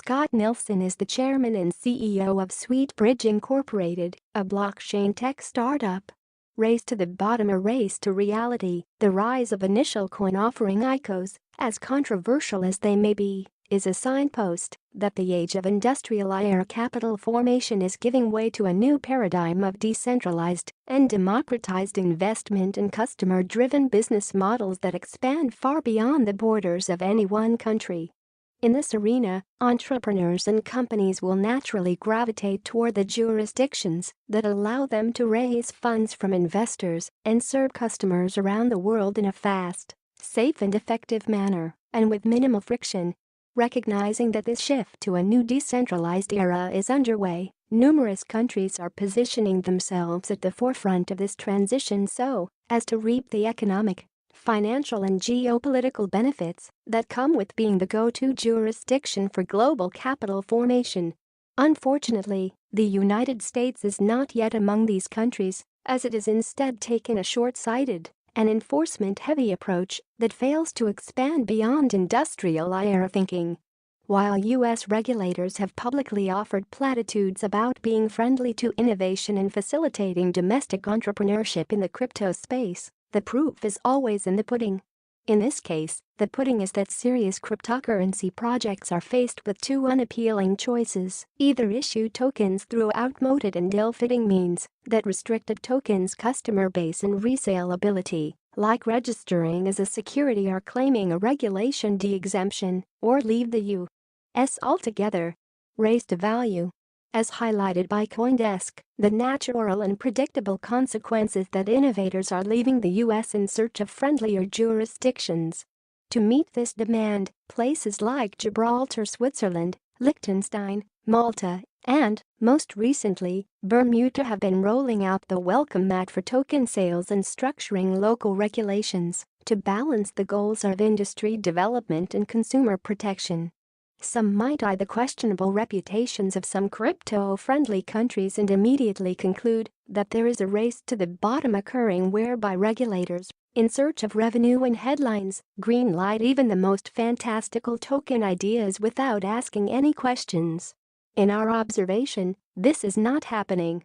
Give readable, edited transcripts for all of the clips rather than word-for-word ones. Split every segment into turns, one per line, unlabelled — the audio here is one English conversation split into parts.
Scott Nilson is the chairman and CEO of Sweetbridge Inc, a blockchain tech startup. Race to the bottom, a race to reality. The rise of initial coin offering ICOs, as controversial as they may be, is a signpost that the age of industrial era capital formation is giving way to a new paradigm of decentralized and democratized investment and customer-driven business models that expand far beyond the borders of any one country. In this arena, entrepreneurs and companies will naturally gravitate toward the jurisdictions that allow them to raise funds from investors and serve customers around the world in a fast, safe and effective manner, and with minimal friction. Recognizing that this shift to a new decentralized era is underway, numerous countries are positioning themselves at the forefront of this transition so as to reap the economic, financial and geopolitical benefits that come with being the go-to jurisdiction for global capital formation. Unfortunately, the United States is not yet among these countries, as it has instead taken a short-sighted and enforcement-heavy approach that fails to expand beyond industrial era thinking. While U.S. regulators have publicly offered platitudes about being friendly to innovation and facilitating domestic entrepreneurship in the crypto space, the proof is always in the pudding. In this case, the pudding is that serious cryptocurrency projects are faced with two unappealing choices: either issue tokens through outmoded and ill-fitting means that restrict a token's customer base and resale ability, like registering as a security or claiming a regulation de-exemption, or leave the U.S. altogether. Race to value. As highlighted by CoinDesk, the natural and predictable consequences that innovators are leaving the U.S. in search of friendlier jurisdictions. To meet this demand, places like Gibraltar, Switzerland, Liechtenstein, Malta, and, most recently, Bermuda have been rolling out the welcome mat for token sales and structuring local regulations to balance the goals of industry development and consumer protection. Some might eye the questionable reputations of some crypto-friendly countries and immediately conclude that there is a race to the bottom occurring whereby regulators, in search of revenue and headlines, greenlight even the most fantastical token ideas without asking any questions. In our observation, this is not happening.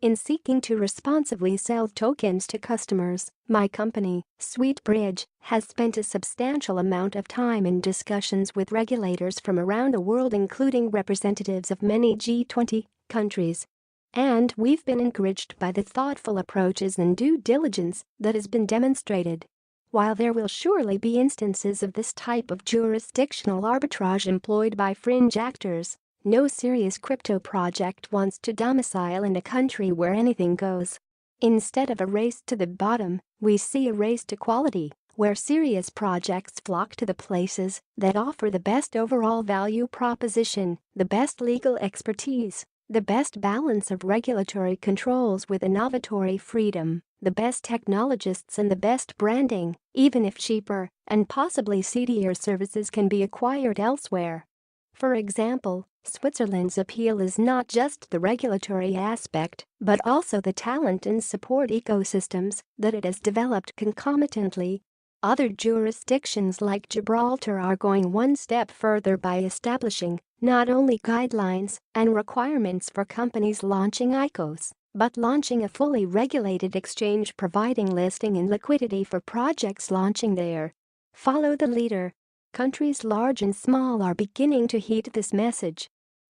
In seeking to responsibly sell tokens to customers, my company, Sweetbridge, has spent a substantial amount of time in discussions with regulators from around the world, including representatives of many G20 countries. And we've been encouraged by the thoughtful approaches and due diligence that has been demonstrated. While there will surely be instances of this type of jurisdictional arbitrage employed by fringe actors, no serious crypto project wants to domicile in a country where anything goes. Instead of a race to the bottom, we see a race to quality, where serious projects flock to the places that offer the best overall value proposition, the best legal expertise, the best balance of regulatory controls with innovatory freedom, the best technologists and the best branding, even if cheaper and possibly seedier services can be acquired elsewhere. For example, Switzerland's appeal is not just the regulatory aspect, but also the talent and support ecosystems that it has developed concomitantly. Other jurisdictions like Gibraltar are going one step further by establishing not only guidelines and requirements for companies launching ICOs, but launching a fully regulated exchange providing listing and liquidity for projects launching there. Follow the leader. Countries large and small are beginning to heed this message.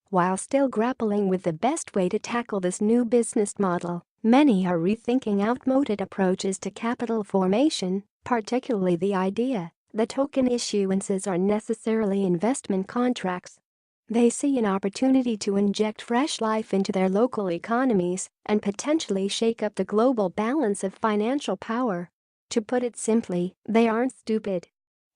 While still grappling with the best way to tackle this new business model, many are rethinking outmoded approaches to capital formation, particularly the idea that token issuances are necessarily investment contracts. They see an opportunity to inject fresh life into their local economies and potentially shake up the global balance of financial power. To put it simply, they aren't stupid.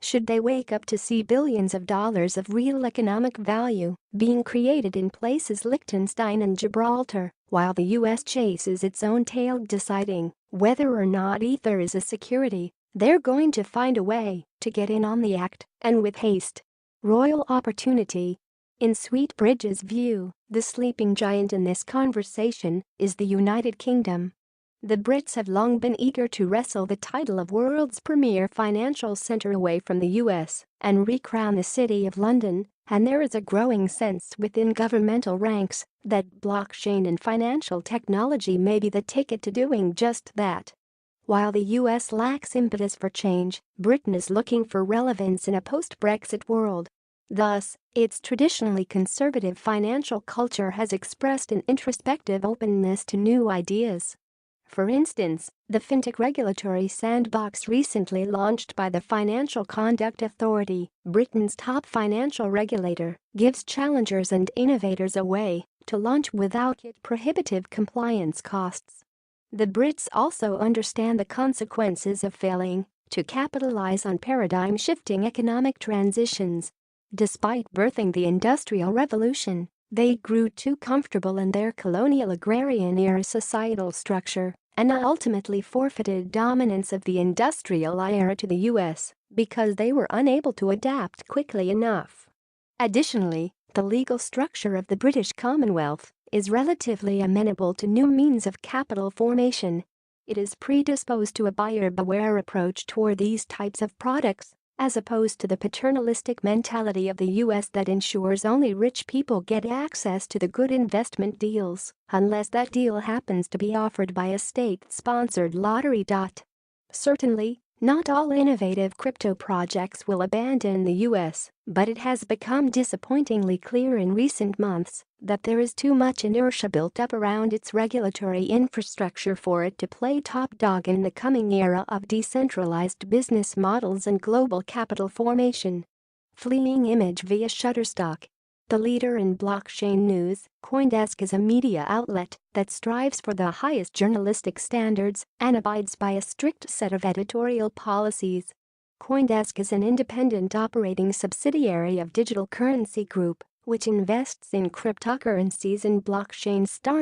Should they wake up to see billions of dollars of real economic value being created in places Liechtenstein and Gibraltar, while the U.S. chases its own tail deciding whether or not Ether is a security, they're going to find a way to get in on the act, and with haste. Royal opportunity. In Sweetbridge's view, the sleeping giant in this conversation is the United Kingdom. The Brits have long been eager to wrestle the title of world's premier financial center away from the US and recrown the City of London And there is a growing sense within governmental ranks that blockchain and financial technology may be the ticket to doing just that. While the US lacks impetus for change, Britain is looking for relevance in a post-Brexit world. Thus, its traditionally conservative financial culture has expressed an introspective openness to new ideas. For instance, the fintech regulatory sandbox recently launched by the Financial Conduct Authority, Britain's top financial regulator, gives challengers and innovators a way to launch without prohibitive compliance costs. The Brits also understand the consequences of failing to capitalize on paradigm-shifting economic transitions. Despite birthing the Industrial Revolution, they grew too comfortable in their colonial agrarian-era societal structure and ultimately forfeited dominance of the Industrial Era to the US because they were unable to adapt quickly enough. Additionally, the legal structure of the British Commonwealth is relatively amenable to new means of capital formation. It is predisposed to a buyer-beware approach toward these types of products, as opposed to the paternalistic mentality of the US that ensures only rich people get access to the good investment deals, unless that deal happens to be offered by a state-sponsored lottery. Certainly, not all innovative crypto projects will abandon the US, but it has become disappointingly clear in recent months that there is too much inertia built up around its regulatory infrastructure for it to play top dog in the coming era of decentralized business models and global capital formation. Fleeing image via Shutterstock. The leader in blockchain news, CoinDesk is a media outlet that strives for the highest journalistic standards and abides by a strict set of editorial policies. CoinDesk is an independent operating subsidiary of Digital Currency Group, which invests in cryptocurrencies and blockchain startups.